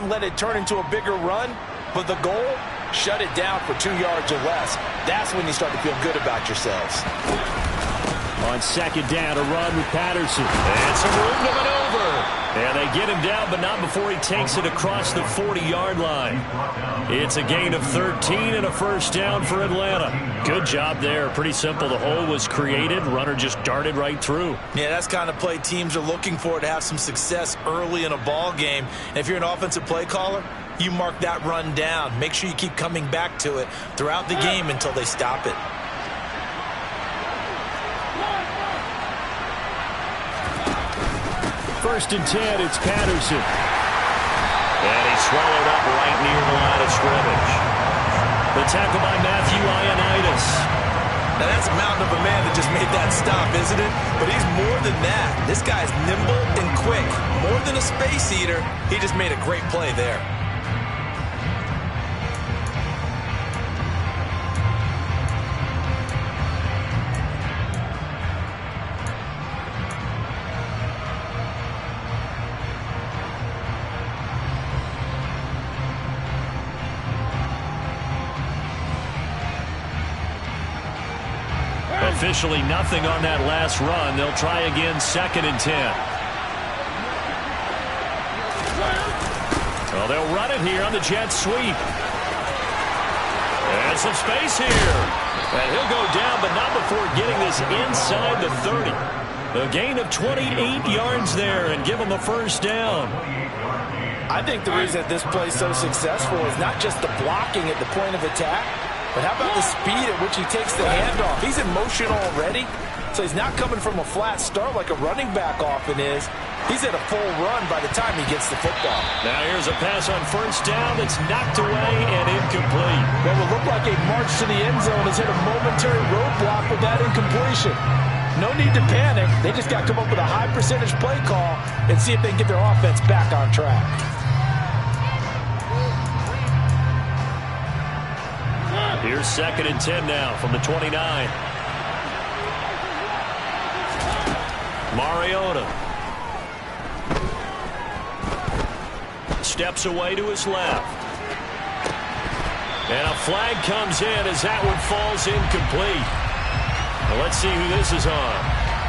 let it turn into a bigger run, but the goal, shut it down for 2 yards or less. That's when you start to feel good about yourselves. On second down, a run with Patterson. And some room to maneuver. And they get him down, but not before he takes it across the 40-yard line. It's a gain of 13 and a first down for Atlanta. Good job there. Pretty simple. The hole was created. Runner just darted right through. Yeah, that's kind of play teams are looking for to have some success early in a ball game. And if you're an offensive play caller, you mark that run down. Make sure you keep coming back to it throughout the game until they stop it. First and 10, it's Patterson. And he's swallowed up right near the line of scrimmage. The tackle by Matthew Ioannidis. Now that's a mountain of a man that just made that stop, isn't it? But he's more than that. This guy's nimble and quick. More than a space eater, he just made a great play there. Officially nothing on that last run. They'll try again, second and 10. Well, they'll run it here on the jet sweep. And some space here. And he'll go down, but not before getting this inside the 30. A gain of 28 yards there and give him a first down. I think the reason that this play is so successful is not just the blocking at the point of attack, but how about the speed at which he takes the handoff? He's in motion already, so he's not coming from a flat start like a running back often is. He's at a full run by the time he gets the football. Now here's a pass on first down that's knocked away and incomplete. What will look like a march to the end zone has hit a momentary roadblock with that incompletion. No need to panic. They just got to come up with a high percentage play call and see if they can get their offense back on track. Here's second and 10 now from the 29. Mariota steps away to his left. And a flag comes in as that one falls incomplete. Well, let's see who this is on.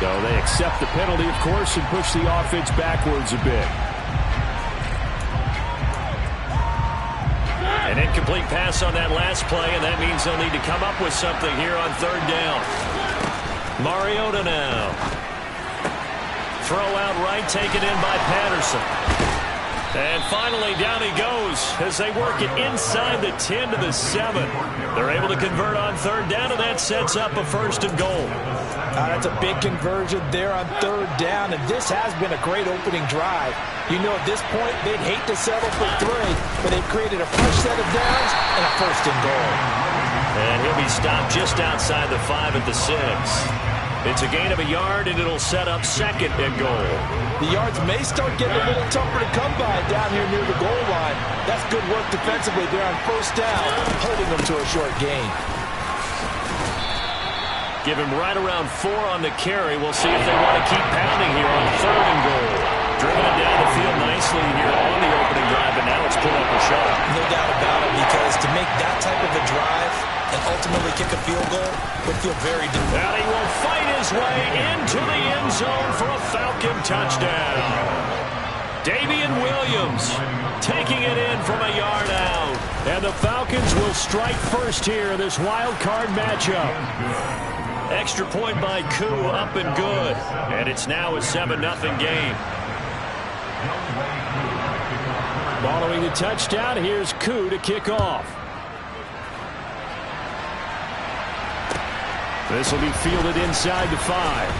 So they accept the penalty, of course, and push the offense backwards a bit. An incomplete pass on that last play, and that means they'll need to come up with something here on third down. Mariota now. Throw out right, taken in by Patterson. And finally, down he goes as they work it inside the 10 to the 7. They're able to convert on third down, and that sets up a first and goal. That's a big conversion there on third down, and this has been a great opening drive. You know, at this point, they'd hate to settle for 3, but they've created a fresh set of downs and a first and goal. And he'll be stopped just outside the 5 at the 6. It's a gain of a yard, and it'll set up second and goal. The yards may start getting a little tougher to come by down here near the goal line. That's good work defensively there on first down, holding them to a short gain. Give him right around 4 on the carry. We'll see if they want to keep pounding here on third and goal. Driven it down the field nicely here on the opening drive, and now it's pull up a shot. No doubt about it, because to make that type of a drive and ultimately kick a field goal would feel very difficult. And he will fight his way into the end zone for a Falcon touchdown. Damian Williams taking it in from a yard out. And the Falcons will strike first here in this wild card matchup. Extra point by Koo, up and good. And it's now a 7-0 game. Following the touchdown, here's Koo to kick off. This will be fielded inside the 5.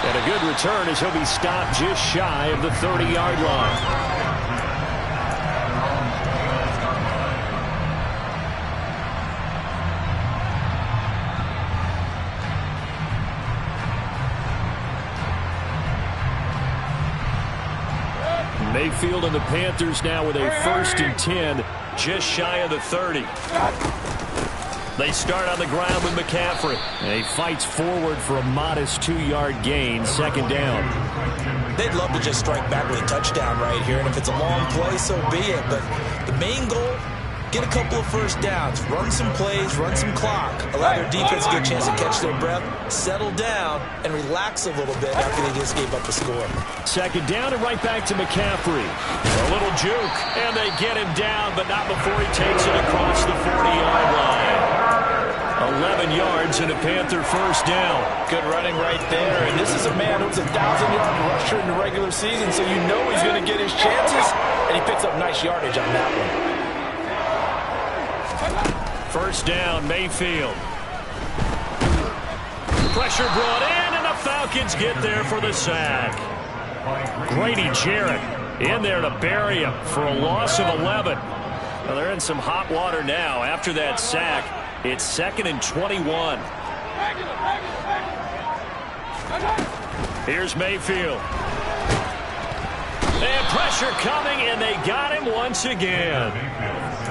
And a good return as he'll be stopped just shy of the 30-yard line. Mayfield and the Panthers now with a first and 10, just shy of the 30. They start on the ground with McCaffrey. And he fights forward for a modest 2-yard gain, second down. they'd love to just strike back with a touchdown right here, and if it's a long play, so be it. But the main goal, get a couple of first downs, run some plays, run some clock, allow their defense to get a chance to catch their breath, settle down, and relax a little bit after they just gave up the score. Second down and right back to McCaffrey. A little juke, and they get him down, but not before he takes it across the 40-yard line. 11 yards and a Panther first down. Good running right there. And this is a man who's a 1,000-yard rusher in the regular season, so you know he's going to get his chances, and he picks up nice yardage on that one. First down, Mayfield. Pressure brought in, and the Falcons get there for the sack. Grady Jarrett in there to bury him for a loss of 11. Well, they're in some hot water now after that sack. It's 2nd and 21. Here's Mayfield. And pressure coming, and they got him once again.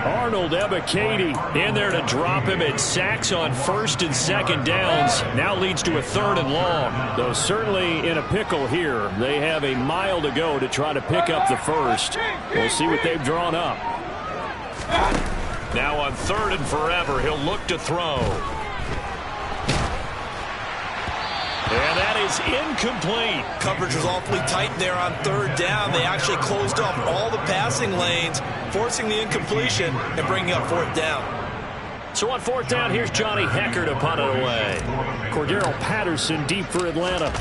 Arnold Ebiketie in there to drop him. It sacks on 1st and 2nd downs. Now leads to a 3rd and long. Though certainly in a pickle here. They have a mile to go to try to pick up the first. We'll see what they've drawn up. Now on 3rd and forever, he'll look to throw. And that is incomplete. Coverage was awfully tight there on 3rd down. They actually closed off all the passing lanes, forcing the incompletion and bringing up 4th down. So on 4th down, here's Johnny Hekker to punt it away. Cordero Patterson deep for Atlanta.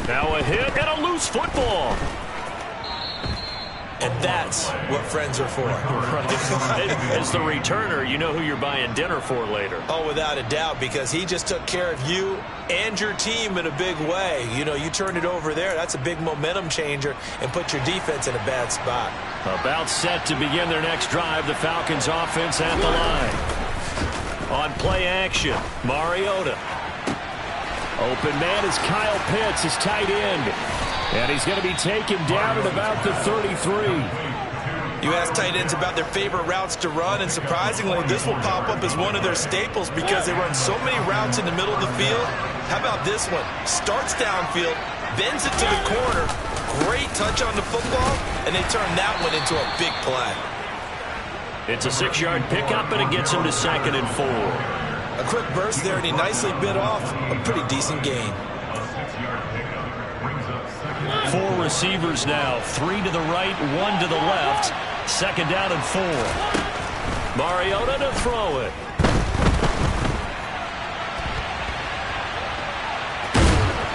Now a hit and a loose football. And that's what friends are for. As the returner, you know who you're buying dinner for later. Oh, without a doubt, because he just took care of you and your team in a big way. You know, you turned it over there. That's a big momentum changer and put your defense in a bad spot. About set to begin their next drive, the Falcons offense at the line. On play action, Mariota. Open man is Kyle Pitts, his tight end. And he's going to be taken down at about the 33. You ask tight ends about their favorite routes to run, and surprisingly, this will pop up as one of their staples because they run so many routes in the middle of the field. How about this one? Starts downfield, bends it to the corner, great touch on the football, and they turn that one into a big play. It's a 6-yard pickup, and it gets him to 2nd and 4. A quick burst there, and he nicely bit off a pretty decent gain. 4 receivers now, 3 to the right, 1 to the left. 2nd down and 4. Mariota to throw it.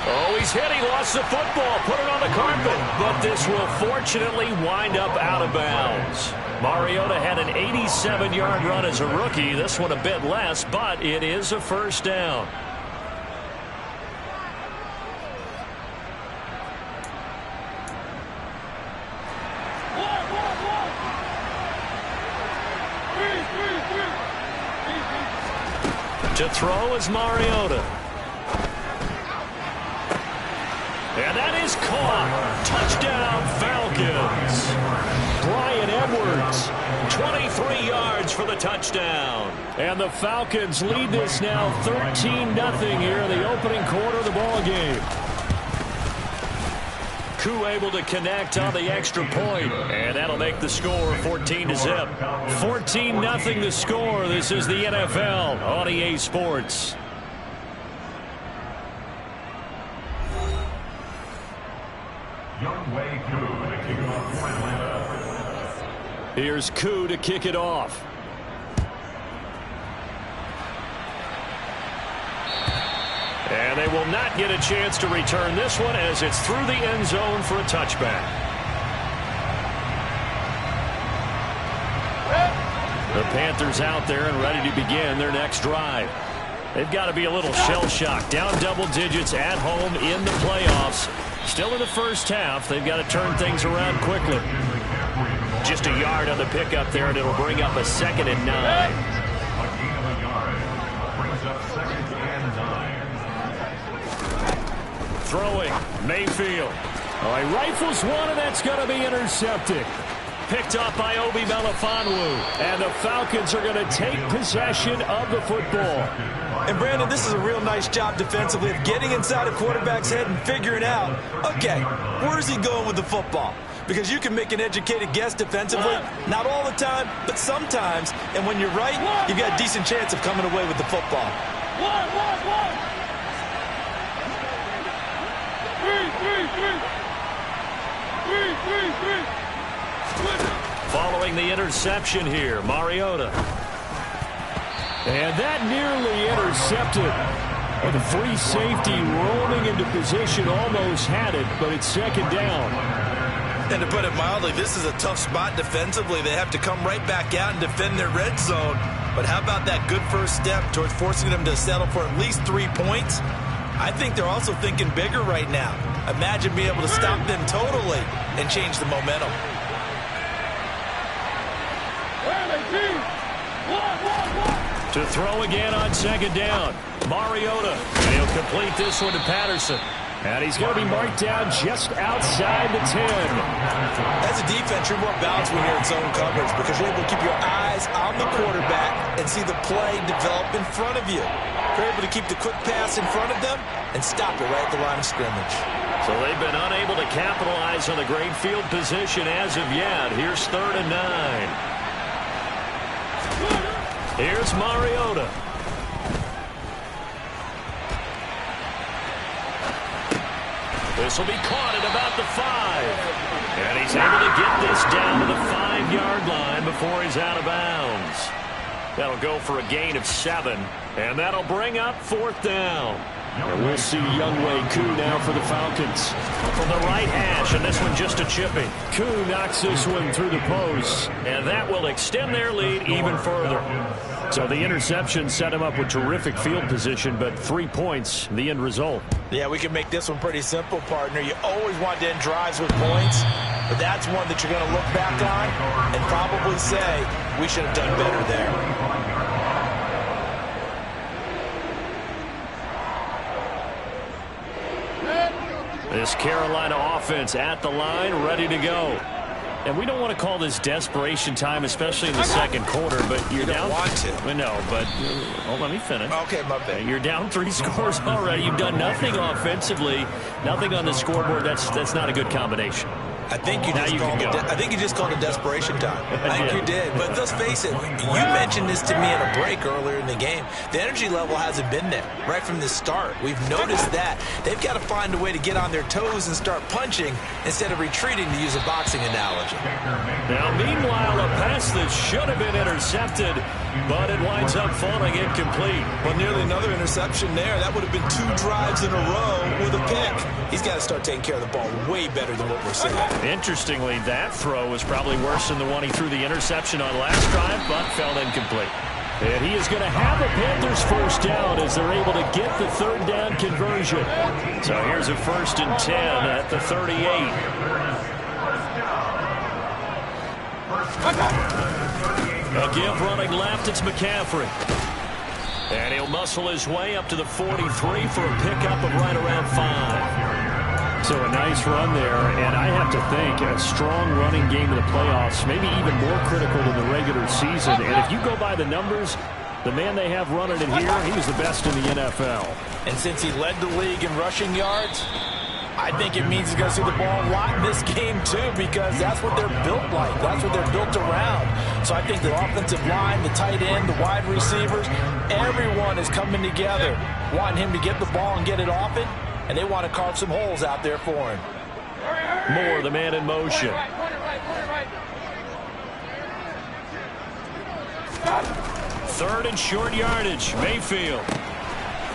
Oh, he's hit. He lost the football. Put it on the carpet. But this will fortunately wind up out of bounds. Mariota had an 87-yard run as a rookie. This one a bit less, but it is a first down. To throw is Mariota. And that is caught. Touchdown, Falcons. Bryan Edwards, 23 yards for the touchdown. And the Falcons lead this now 13-0 here in the opening quarter of the ball game. Koo able to connect on the extra point, and that'll make the score 14-0. 14-0 the score. This is the NFL on EA Sports. Here's Koo to kick it off. And they will not get a chance to return this one as it's through the end zone for a touchback. The Panthers out there and ready to begin their next drive. They've got to be a little shell-shocked. Down double digits at home in the playoffs. Still in the first half. They've got to turn things around quickly. Just a yard on the pickup there, and it'll bring up a 2nd and 9. Throwing, Mayfield. Oh, he rifles one, and that's going to be intercepted. Picked up by Obi Melifonwu. And the Falcons are going to take possession of the football. And Brandon, this is a real nice job defensively of getting inside a quarterback's head and figuring out, okay, where's he going with the football? Because you can make an educated guess defensively, not all the time, but sometimes. And when you're right, you've got a decent chance of coming away with the football. Following the interception here, Mariota. And that nearly intercepted. The free safety rolling into position, almost had it, but it's second down. And to put it mildly, this is a tough spot defensively. They have to come right back out and defend their red zone. But how about that good first step towards forcing them to settle for at least 3 points? I think they're also thinking bigger right now. Imagine being able to stop them totally and change the momentum. To throw again on second down. Mariota. And he'll complete this one to Patterson. And he's going to be marked down just outside the 10. As a defense, you're more balanced when you're in zone coverage because you're able to keep your eyes on the quarterback and see the play develop in front of you. You're able to keep the quick pass in front of them and stop it right at the line of scrimmage. So they've been unable to capitalize on the great field position as of yet. Here's 3rd and 9. Here's Mariota. This will be caught at about the 5. And he's able to get this down to the 5-yard line before he's out of bounds. That'll go for a gain of 7. And that'll bring up 4th down. And we'll see Younghoe Koo now for the Falcons. From the right hash, and this one just a chipping. Koo knocks this one through the post. And that will extend their lead even further. So the interception set him up with terrific field position, but 3 points, the end result. Yeah, we can make this one pretty simple, partner. You always want to end drives with points, but that's one that you're going to look back on and probably say, we should have done better there. This Carolina offense at the line, ready to go. And we don't want to call this desperation time, especially in the second quarter, but you're down. You don't want to. No, but let me finish. Okay, my bad. You're down 3 scores already. You've done nothing offensively, nothing on the scoreboard. That's not a good combination. I think you just called it desperation time. I think you did. But let's face it, you mentioned this to me in a break earlier in the game. The energy level hasn't been there right from the start. We've noticed that. They've got to find a way to get on their toes and start punching instead of retreating, to use a boxing analogy. Now, meanwhile, a pass that should have been intercepted, but it winds up falling incomplete. Well, nearly another interception there. That would have been 2 drives in a row with a pick. He's got to start taking care of the ball way better than what we're seeing. Interestingly, that throw was probably worse than the one he threw the interception on last drive, but fell incomplete. And he is going to have a Panthers first down as they're able to get the 3rd down conversion. So here's a 1st and 10 at the 38. A give running left, it's McCaffrey. And he'll muscle his way up to the 43 for a pickup of right around 5. So a nice run there, and I have to think a strong running game in the playoffs, maybe even more critical than the regular season. And if you go by the numbers, the man they have running it here, he was the best in the NFL. And since he led the league in rushing yards, I think it means he's going to see the ball a lot in this game, too, because that's what they're built like. That's what they're built around. So I think the offensive line, the tight end, the wide receivers, everyone is coming together, wanting him to get the ball and get it off it, and they want to carve some holes out there for him. Moore, the man in motion. Third and short yardage, Mayfield.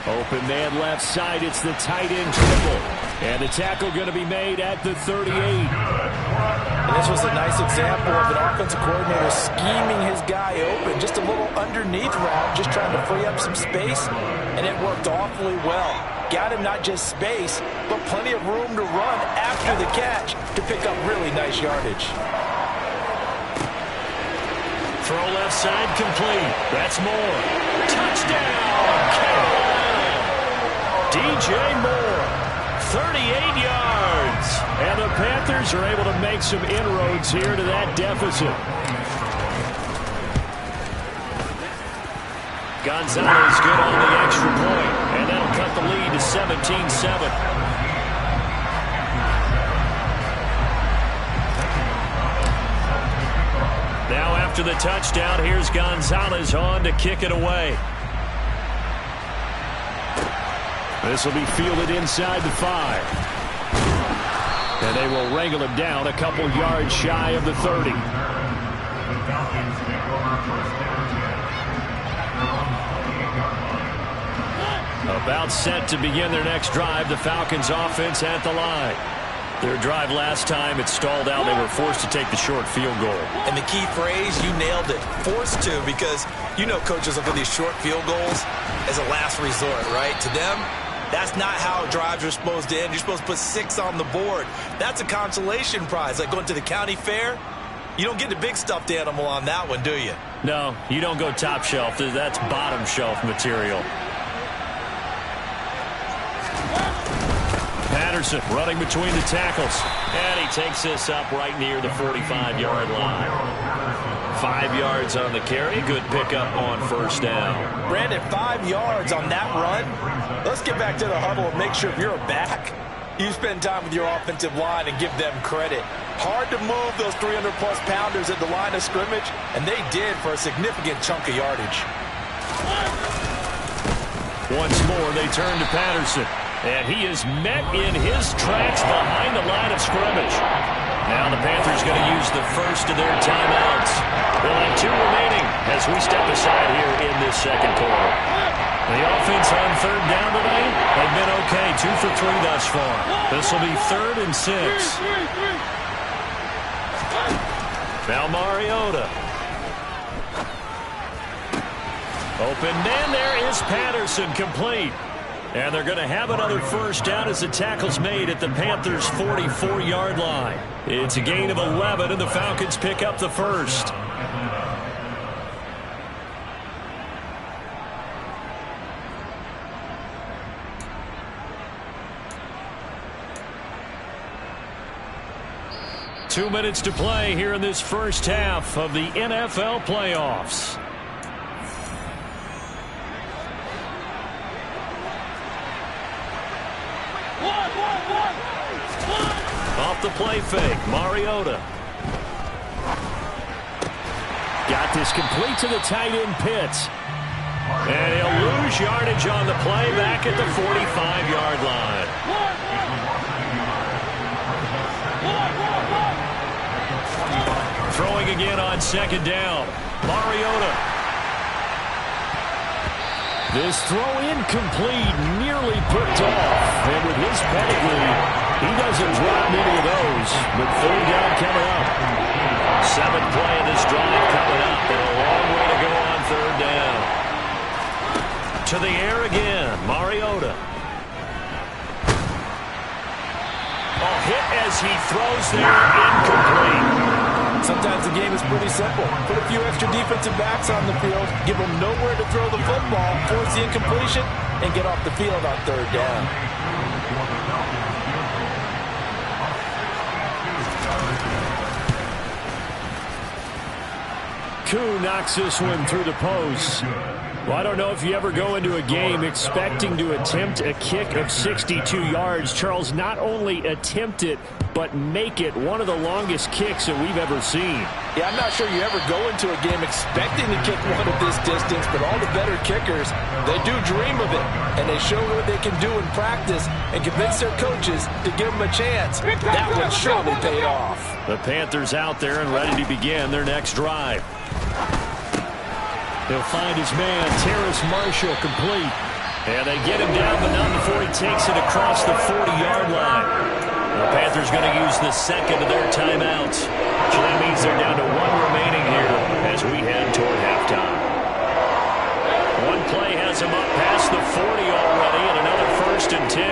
Open man left side, it's the tight end triple. And the tackle going to be made at the 38. And this was a nice example of an offensive coordinator scheming his guy open. Just a little underneath route, just trying to free up some space, and it worked awfully well. Got him not just space, but plenty of room to run after the catch to pick up really nice yardage. Throw left side complete. That's Moore. Touchdown, Carolina. DJ Moore. 38 yards. And the Panthers are able to make some inroads here to that deficit. Gonzalez good on the extra point, and that'll cut the lead to 17-7. Now after the touchdown, here's Gonzalez on to kick it away. This will be fielded inside the 5. And they will wrangle him down a couple yards shy of the 30. About set to begin their next drive. The Falcons offense at the line. Their drive last time, it stalled out. They were forced to take the short field goal. And the key phrase, you nailed it. Forced to, because you know coaches look for these short field goals as a last resort, right? To them, that's not how drives are supposed to end. You're supposed to put 6 on the board. That's a consolation prize, like going to the county fair. You don't get the big stuffed animal on that one, do you? No, you don't go top shelf. That's bottom shelf material. Patterson running between the tackles. And he takes this up right near the 45-yard line. 5 yards on the carry. Good pickup on first down. Brandon, 5 yards on that run. Let's get back to the huddle and make sure if you're a back, you spend time with your offensive line and give them credit. Hard to move those 300-plus pounders at the line of scrimmage, and they did for a significant chunk of yardage. Once more, they turn to Patterson. And he is met in his tracks behind the line of scrimmage. Now the Panthers going to use the first of their timeouts. They'll have 2 remaining as we step aside here in this second quarter. The offense on third down tonight, they've been okay. 2 for 3 thus far. This will be 3rd and 6. Now Mariota. Open man, there is Patterson, complete. And they're going to have another first down as the tackle's made at the Panthers' 44-yard line. It's a gain of 11, and the Falcons pick up the first. Two minutes to play here in this first half of the NFL playoffs. Off the play fake, Mariota. Got this complete to the tight end, Pitts. And he'll lose yardage on the play back at the 45-yard line. Throwing again on second down, Mariota. This throw incomplete, nearly picked off. And with his pedigree, he doesn't drop many of those, but third down coming up. 7th play of this drive coming up, and a long way to go on third down. To the air again, Mariota. A hit as he throws there, incomplete. Sometimes the game is pretty simple. Put a few extra defensive backs on the field, give them nowhere to throw the football, force the incompletion, and get off the field on third down. Koo knocks this one through the post. Well, I don't know if you ever go into a game expecting to attempt a kick of 62 yards. Charles, not only attempt it, but make it one of the longest kicks that we've ever seen. Yeah, I'm not sure you ever go into a game expecting to kick one of this distance, but all the better kickers, they do dream of it, and they show what they can do in practice and convince their coaches to give them a chance. That one surely paid off. The Panthers out there and ready to begin their next drive. He'll find his man, Terrace Marshall, complete. And they get him down, but not before he takes it across the 40-yard line. The Panthers going to use the second of their timeouts. So that means they're down to 1 remaining here as we head toward halftime. One play has him up past the 40 already, and another 1st and 10.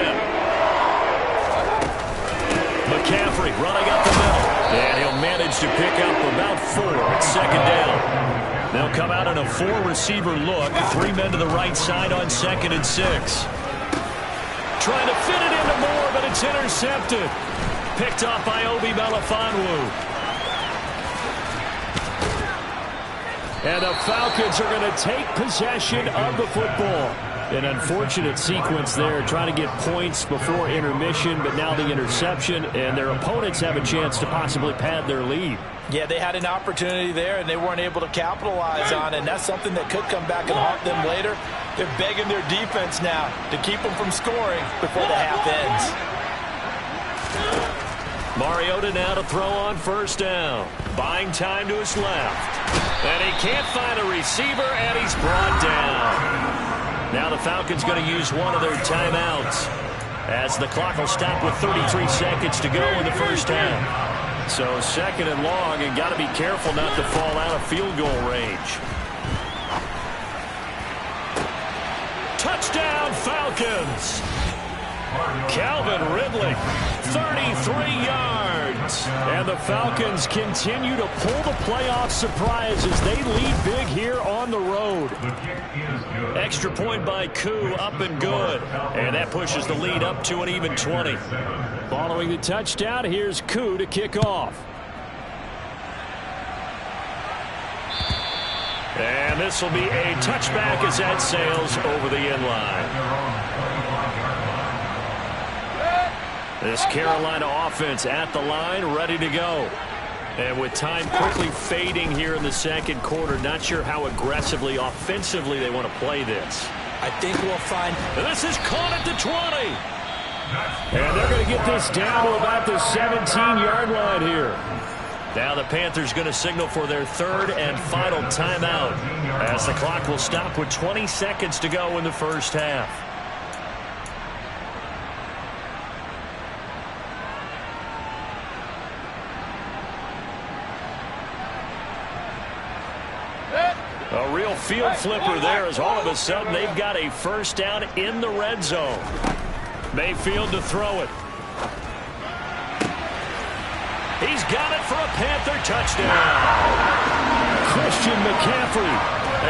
McCaffrey running up the middle. And he'll manage to pick up about 4 at second down. They'll come out in a 4-receiver look. 3 men to the right side on 2nd and 6. Trying to fit it into Moore, but it's intercepted. Picked off by Obi Melifonwu. And the Falcons are going to take possession of the football. An unfortunate sequence there, trying to get points before intermission, but now the interception, and their opponents have a chance to possibly pad their lead. Yeah, they had an opportunity there, and they weren't able to capitalize on it, and that's something that could come back and haunt them later. They're begging their defense now to keep them from scoring before the half ends. Mariota now to throw on first down. Buying time to his left. And he can't find a receiver, and he's brought down. Now the Falcons going to use one of their timeouts as the clock will stop with 33 seconds to go in the first half. So second and long, and got to be careful not to fall out of field goal range. Touchdown Falcons! Calvin Ridley, 33 yards. And the Falcons continue to pull the playoff surprise as they lead big here on the road. Extra point by Koo, up and good. And that pushes the lead up to an even 20. Following the touchdown, here's Koo to kick off. And this will be a touchback as that sails over the end line. This Carolina offense at the line, ready to go. And with time quickly fading here in the second quarter, not sure how aggressively, offensively they want to play this. I think we'll find... This is caught at the 20. And they're going to get this down to about the 17-yard line here. Now the Panthers going to signal for their third and final timeout as the clock will stop with 20 seconds to go in the first half. A real field flipper there as all of a sudden they've got a first down in the red zone. Mayfield to throw it. He's got it for a Panther touchdown. Christian McCaffrey.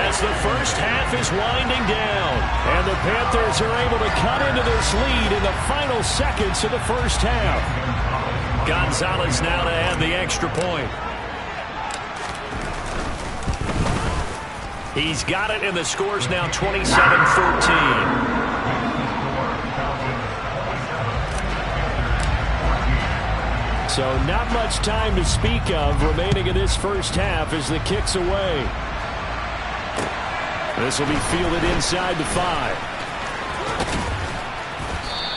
As the first half is winding down. And the Panthers are able to cut into this lead in the final seconds of the first half. Gonzalez now to add the extra point. He's got it, and the score's now 27-14. So not much time to speak of remaining in this first half as the kick's away. This will be fielded inside the 5.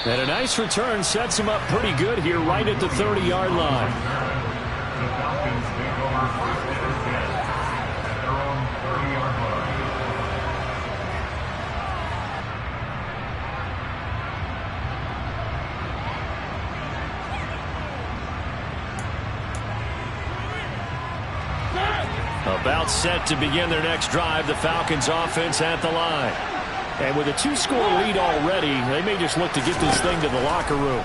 And a nice return sets him up pretty good here right at the 30-yard line. About set to begin their next drive, the Falcons offense at the line. And with a 2-score lead already, they may just look to get this thing to the locker room.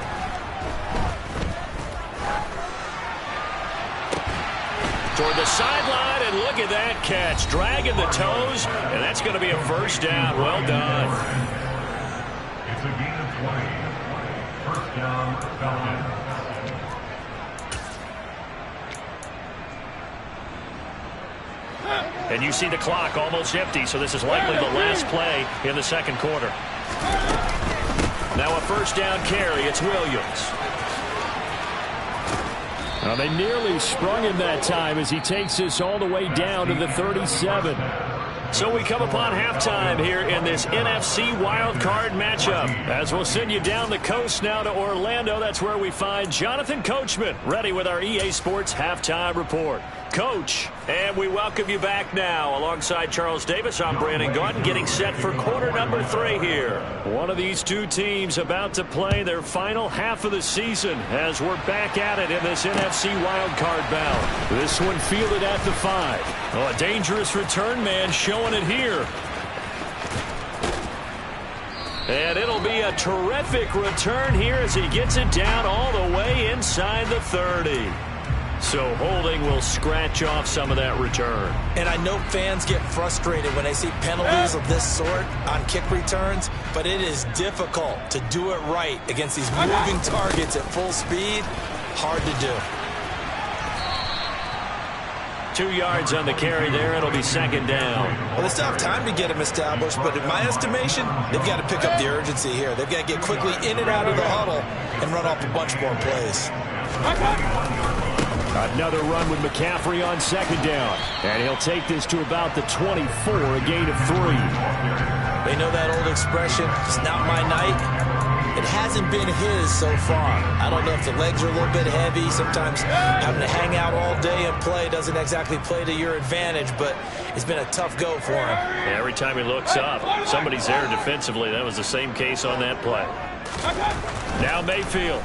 Toward the sideline, and look at that catch. Dragging the toes, and that's going to be a first down. Well done. It's a gain of 20. First down, Falcons. And you see the clock almost empty, so this is likely the last play in the second quarter. Now a first down carry. It's Williams. Well, they nearly sprung him that time as he takes this all the way down to the 37. So we come upon halftime here in this NFC wildcard matchup. As we'll send you down the coast now to Orlando, that's where we find Jonathan Coachman ready with our EA Sports Halftime Report. Coach, and we welcome you back now. Alongside Charles Davis, I'm Brandon Gaudin, getting set for quarter number 3 here. One of these two teams about to play their final half of the season as we're back at it in this NFC wildcard bout. This one fielded at the 5. Oh, a dangerous return man showing it here. And it'll be a terrific return here as he gets it down all the way inside the 30. So holding will scratch off some of that return. And I know fans get frustrated when they see penalties of this sort on kick returns, but it is difficult to do it right against these moving targets at full speed. Hard to do. 2 yards on the carry there. It'll be second down. Well, they still have time to get him established, but in my estimation, they've got to pick up the urgency here. They've got to get quickly in and out of the huddle and run off a bunch more plays. Another run with McCaffrey on second down. And he'll take this to about the 24, a gain of 3. They know that old expression, it's not my night. It hasn't been his so far. I don't know if the legs are a little bit heavy. Sometimes having to hang out all day and play doesn't exactly play to your advantage, but it's been a tough go for him. Every time he looks up, somebody's there defensively. That was the same case on that play. Now Mayfield.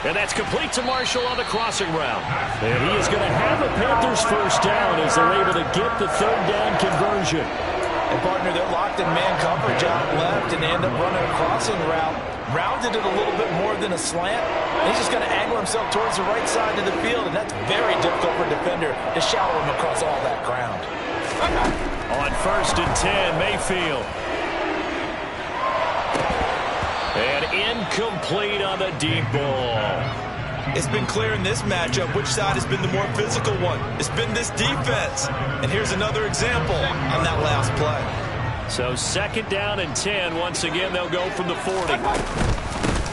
And that's complete to Marshall on the crossing route. And he is going to have the Panthers first down as they're able to get the third down conversion. And, partner, they're locked in man coverage out left, and they end up running a crossing route. Rounded it a little bit more than a slant. And he's just going to angle himself towards the right side of the field, and that's very difficult for a defender to shallow him across all that ground. On 1st and 10, Mayfield. And incomplete on the deep ball. It's been clear in this matchup which side has been the more physical one. It's been this defense. And here's another example on that last play. So 2nd down and 10. Once again, they'll go from the 40.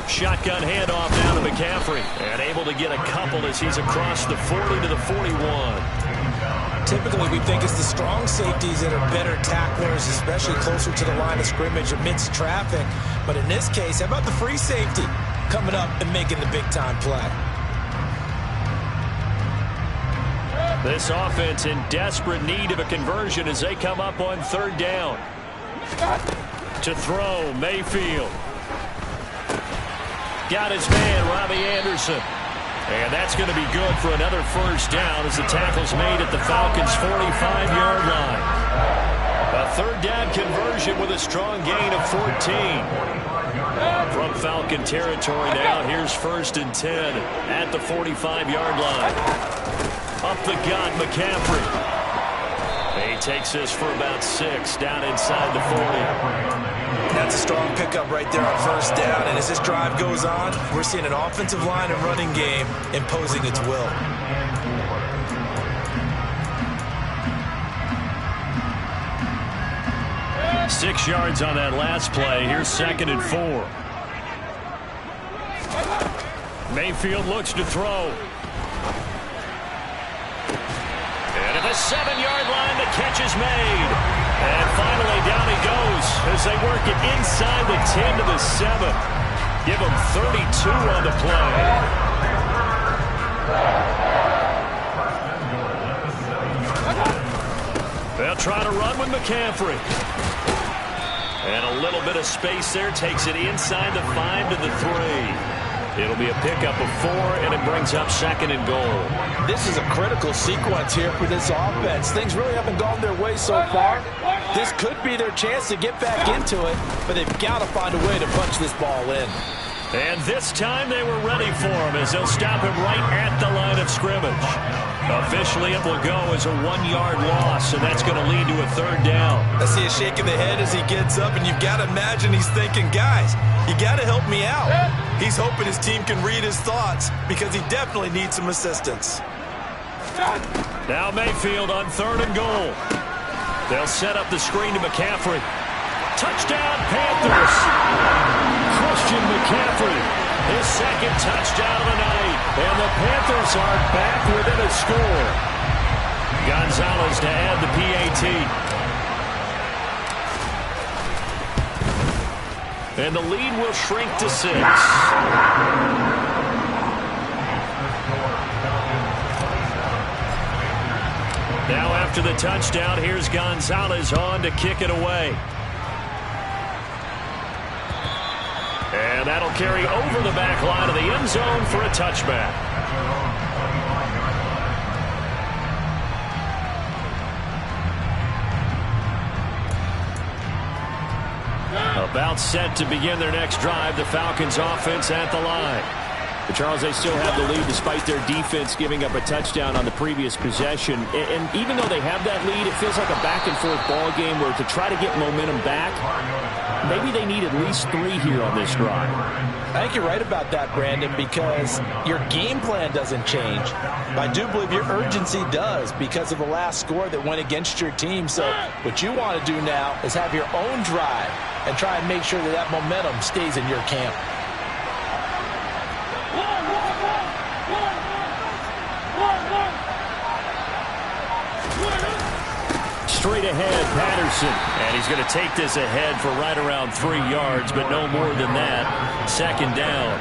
Shotgun handoff down to McCaffrey. And able to get a couple as he's across the 40 to the 41. Typically, we think it's the strong safeties that are better tacklers, especially closer to the line of scrimmage amidst traffic. But in this case, how about the free safety coming up and making the big-time play? This offense in desperate need of a conversion as they come up on 3rd down. To throw, Mayfield. Got his man, Robbie Anderson. And that's going to be good for another first down as the tackle's made at the Falcons' 45-yard line. A 3rd down conversion with a strong gain of 14. From Falcon territory now, here's 1st and 10 at the 45-yard line. Up the gut, McCaffrey. He takes this for about 6 down inside the 40. That's a strong pickup right there on 1st down. And as this drive goes on, we're seeing an offensive line and running game imposing its will. Six yards on that last play. Here's 2nd and 4. Mayfield looks to throw. And at the 7-yard line, the catch is made. And finally, down he goes as they work it inside the 10 to the 7. Give him 32 on the play. They'll try to run with McCaffrey. And a little bit of space there. Takes it inside the 5 to the 3. It'll be a pickup of 4, and it brings up 2nd and goal. This is a critical sequence here for this offense. Things really haven't gone their way so far. This could be their chance to get back into it, but they've got to find a way to punch this ball in. And this time they were ready for him as they'll stop him right at the line of scrimmage. Officially, it will go as a 1-yard loss, and that's going to lead to a 3rd down. I see a shake of the head as he gets up, and you've got to imagine he's thinking, guys, you got to help me out. He's hoping his team can read his thoughts because he definitely needs some assistance. Now Mayfield on 3rd and goal. They'll set up the screen to McCaffrey. Touchdown, Panthers! Christian McCaffrey, his 2nd touchdown of the night. And the Panthers are back within a score. Gonzalez to add the PAT. And the lead will shrink to 6. Now after the touchdown, here's Gonzalez on to kick it away. And that'll carry over the back line of the end zone for a touchback. About set to begin their next drive, the Falcons offense at the line. But Charles, they still have the lead despite their defense giving up a touchdown on the previous possession. And even though they have that lead, it feels like a back-and-forth ball game where to try to get momentum back, maybe they need at least 3 here on this drive. I think you're right about that, Brandon, because your game plan doesn't change. But I do believe your urgency does because of the last score that went against your team. So what you want to do now is have your own drive and try and make sure that that momentum stays in your camp. Straight ahead, Patterson. And he's going to take this ahead for right around 3 yards, but no more than that. 2nd down.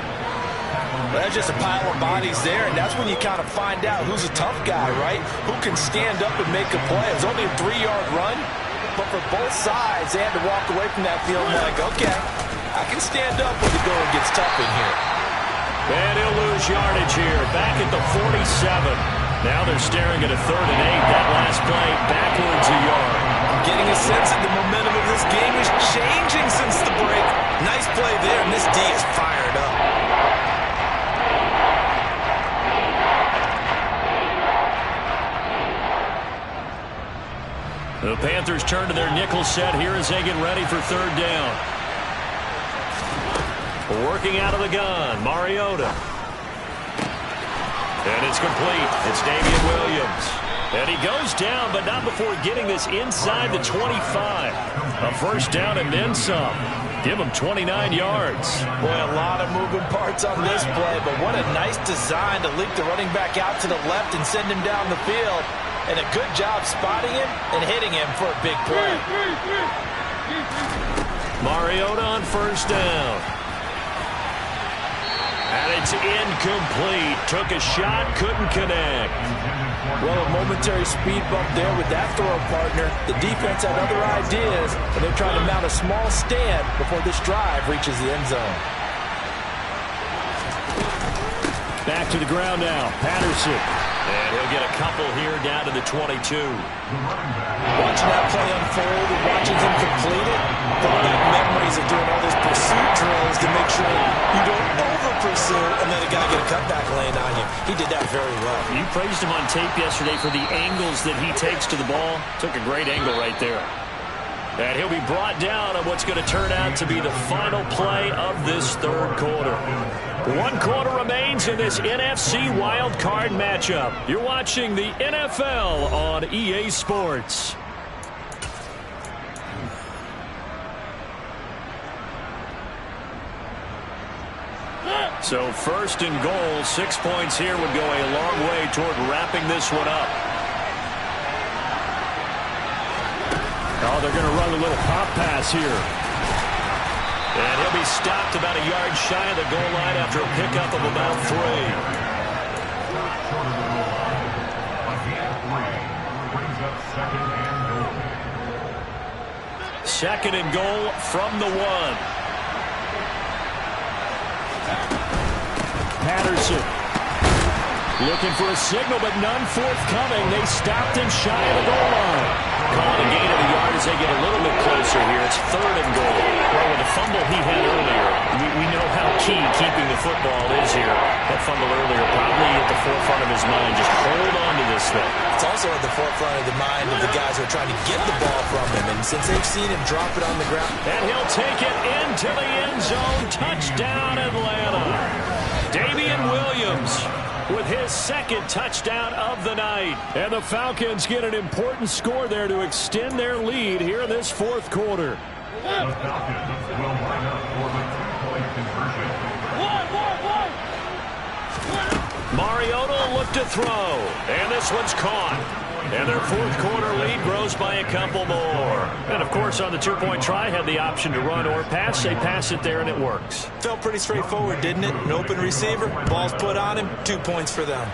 Well, that's just a pile of bodies there, and that's when you kind of find out who's a tough guy, right? Who can stand up and make a play. It was only a 3-yard run, but for both sides, they had to walk away from that feeling like, okay, I can stand up when the going gets tough in here. And he'll lose yardage here, back at the 47. Now they're staring at a 3rd and 8. That last play backwards a yard. I'm getting a sense that the momentum of this game is changing since the break. Nice play there, and this D is fired up. The Panthers turn to their nickel set here as they get ready for 3rd down. Working out of the gun, Mariota. And it's complete. It's Damian Williams. And he goes down, but not before getting this inside the 25. A 1st down and then some. Give him 29 yards. Boy, a lot of moving parts on this play, but what a nice design to leak the running back out to the left and send him down the field. And a good job spotting him and hitting him for a big play. Mariota on 1st down. And it's incomplete. Took a shot, couldn't connect. Well, a momentary speed bump there with that throw partner. The defense had other ideas, and they're trying to mount a small stand before this drive reaches the end zone. Back to the ground now, Patterson. And he'll get a couple here down to the 22. Watching that play unfold and watching him complete it, brought back memories of doing all those pursuit drills to make sure you don't over-pursue and let a guy get a cutback lane on you. He did that very well. You praised him on tape yesterday for the angles that he takes to the ball. Took a great angle right there. And he'll be brought down on what's going to turn out to be the final play of this 3rd quarter. 1 quarter remains in this NFC Wild Card matchup. You're watching the NFL on EA Sports. So 1st and goal, 6 points here would go a long way toward wrapping this one up. Oh, they're going to run a little pop pass here. And he'll be stopped about a yard shy of the goal line after a pickup of about 3. Second and goal from the 1. Patterson looking for a signal, but none forthcoming. They stopped him shy of the goal line. Calling a gain of a yard as they get a little bit closer here. It's 3rd and goal. Well, with the fumble he had earlier, we know how key keeping the football is here. That fumble earlier probably at the forefront of his mind. Just hold on to this thing. It's also at the forefront of the mind of the guys who are trying to get the ball from him. And since they've seen him drop it on the ground. And he'll take it into the end zone. Touchdown, Atlanta. Damian Williams with his 2nd touchdown of the night. And the Falcons get an important score there to extend their lead here in this 4th quarter. The Falcons will line up for the 2-point conversion. Mariota will look to throw. And this one's caught. And their 4th quarter lead grows by a couple more. And, of course, on the 2-point try, had the option to run or pass. They pass it there, and it works. Felt pretty straightforward, didn't it? An open receiver, ball's put on him, 2 points for them.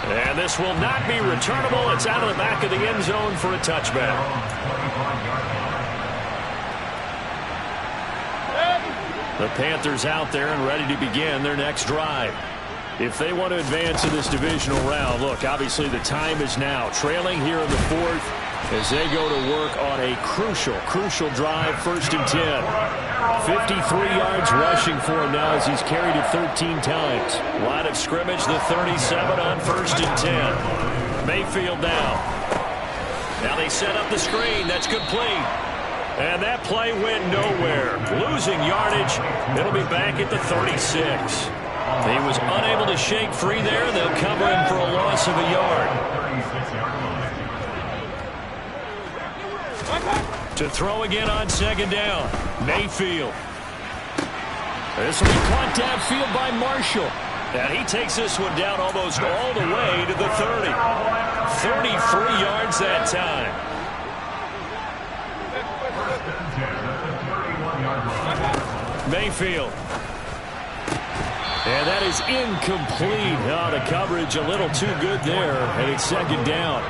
And this will not be returnable. It's out of the back of the end zone for a touchback. The Panthers out there and ready to begin their next drive. If they want to advance in this divisional round, look, obviously the time is now. Trailing here in the 4th, as they go to work on a crucial drive, 1st and 10. 53 yards rushing for him now as he's carried it 13 times. Line of scrimmage, the 37 on 1st and 10. Mayfield now. Now they set up the screen. That's complete. And that play went nowhere. Losing yardage. It'll be back at the 36. He was unable to shake free there. They'll cover him for a loss of a yard. To throw again on 2nd down. Mayfield. This will be caught downfield by Marshall. And he takes this one down almost all the way to the 30. 33 yards that time. Mayfield. And that is incomplete. Oh, the coverage a little too good there, and it's 2nd down.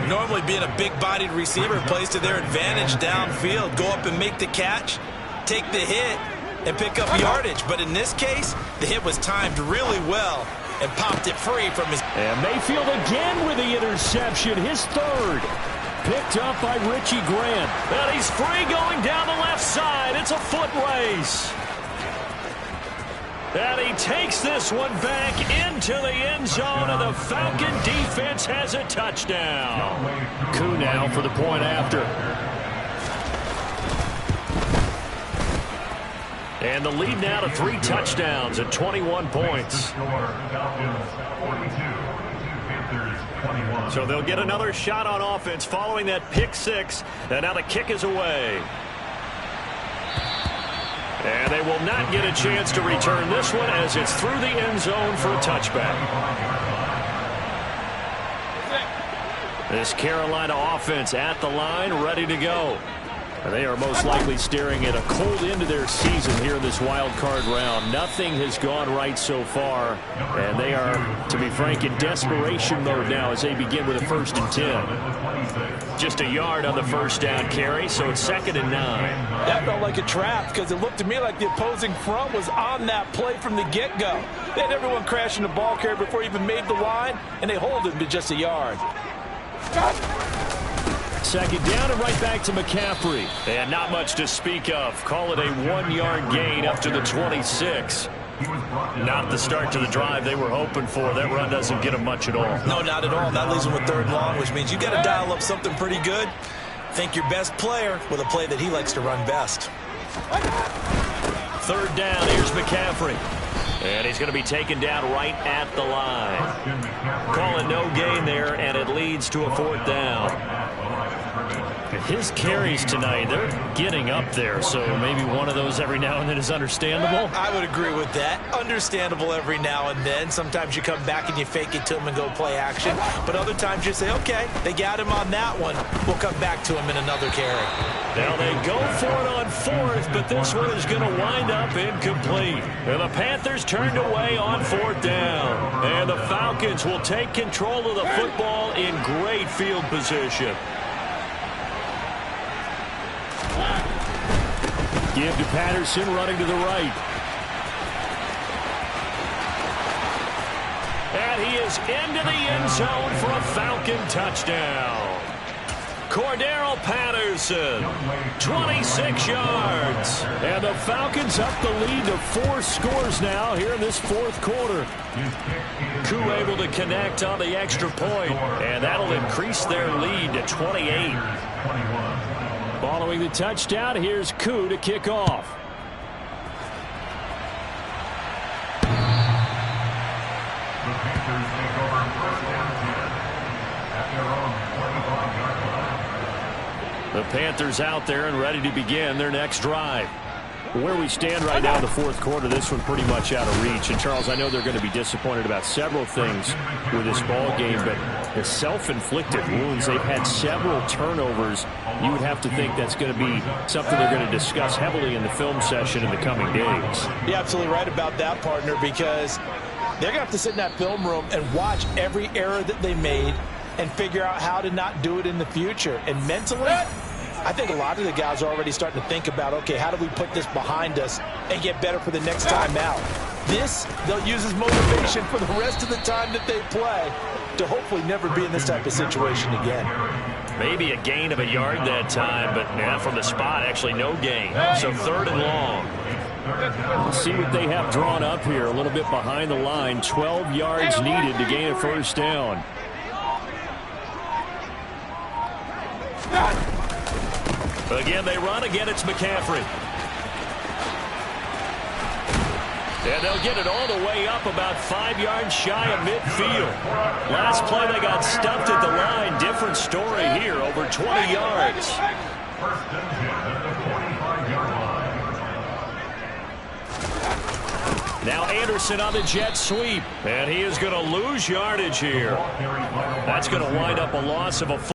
Normally being a big-bodied receiver plays to their advantage downfield. Go up and make the catch, take the hit, and pick up yardage. But in this case, the hit was timed really well and popped it free from his... And Mayfield again with the interception, his 3rd. Picked up by Richie Grant. And he's free going down the left side. It's a foot race. And he takes this one back into the end zone, and the Falcon defense has a touchdown. Koo now for the point after. And the lead now to 3 touchdowns at 21 points. So they'll get another shot on offense following that pick 6. And now the kick is away. And they will not get a chance to return this one as it's through the end zone for a touchback. This Carolina offense at the line, ready to go. They are most likely staring at a cold end to their season here in this wild card round. Nothing has gone right so far, and they are, to be frank, in desperation mode now as they begin with a 1st and 10. Just a yard on the 1st down carry, so it's 2nd and 9. That felt like a trap because it looked to me like the opposing front was on that play from the get-go. They had everyone crashing the ball carrier before he even made the line, and they hold him to just a yard. 2nd down and right back to McCaffrey. And not much to speak of. Call it a 1-yard gain up to the 26. Not the start to the drive they were hoping for. That run doesn't get them much at all. No, not at all. That leaves them with 3rd and long, which means you got to dial up something pretty good. Think your best player with a play that he likes to run best. 3rd down. Here's McCaffrey. And he's going to be taken down right at the line. Calling no gain there, and it leads to a 4th down. His carries tonight, they're getting up there, so maybe one of those every now and then is understandable. I would agree with that. Understandable every now and then. Sometimes you come back and you fake it to him and go play action. But other times you say, okay, they got him on that one. We'll come back to him in another carry. Now they go for it on 4th, but this one is going to wind up incomplete. And the Panthers turned away on 4th down. And the Falcons will take control of the football in great field position. Give to Patterson, running to the right. And he is into the end zone for a Falcon touchdown. Cordero Patterson, 26 yards. And the Falcons up the lead to 4 scores now here in this 4th quarter. Koo able to connect on the extra point, and that'll increase their lead to 28. Following the touchdown, here's Koo to kick off. The Panthers take over 1st and 10 at their own 25-yard line. The Panthers out there and ready to begin their next drive. Where we stand right now in the 4th quarter, this one pretty much out of reach. And, Charles, I know they're going to be disappointed about several things with this ball game, but the self-inflicted wounds, they've had several turnovers. You would have to think that's going to be something they're going to discuss heavily in the film session in the coming days. You're absolutely right about that, partner, because they're going to have to sit in that film room and watch every error that they made and figure out how to not do it in the future. And mentally, I think a lot of the guys are already starting to think about, okay, how do we put this behind us and get better for the next time out? This, they'll use as motivation for the rest of the time that they play to hopefully never be in this type of situation again. Maybe a gain of a yard that time, but from the spot, actually no gain. So 3rd and long. Let's see what they have drawn up here. A little bit behind the line. 12 yards needed to gain a first down. Again, they run. Again, it's McCaffrey. And they'll get it all the way up about 5 yards shy of midfield. Last play, they got stuffed at the line. Different story here, over 20 yards. First and 10 at the 45-yard line. Now Anderson on the jet sweep. And he is going to lose yardage here. That's going to wind up a loss of a